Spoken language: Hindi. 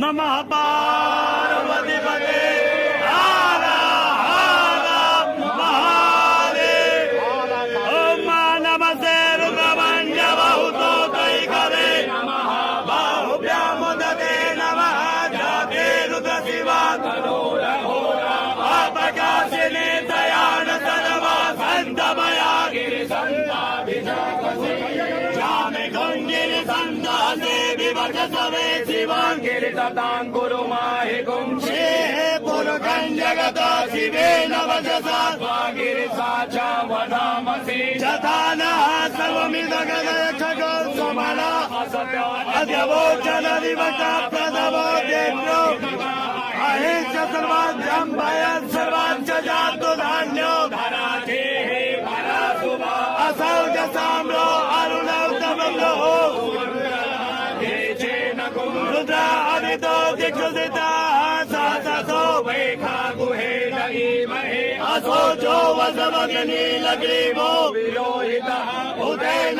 नमः पार्वती पते हर हर महादेव। ओम नमस्ते रुद्रमण्य बहुतो तैकवे बाहुभ्यां मुदते नमः जाते रुद्र शिवा प्रकाशिने दयान सर्वा संतमया गिरि संताभिजातसे जामे गंगिरि संतासे विभज सवे शिवां गिरि ततां गुरु माहि गुंशे पुरुषं जगत शिवे नवजसा गिरि साचा वदामसि जतानः सर्वमिदगदक्षगो सुमना अद्यवोचन विवक्ता प्रथमो देव्यो अहिंस सर्वाज्यं भयं सर्वांच जातु धान्यो धराते भरासुभा असौ च साम्रो अरुणौतमलो रुद्र अदितो दिक्षुदिता सहसो वैखा गुहे धीमहि असो जो वसवग्नि लग्रीवो विलोहितः उदयन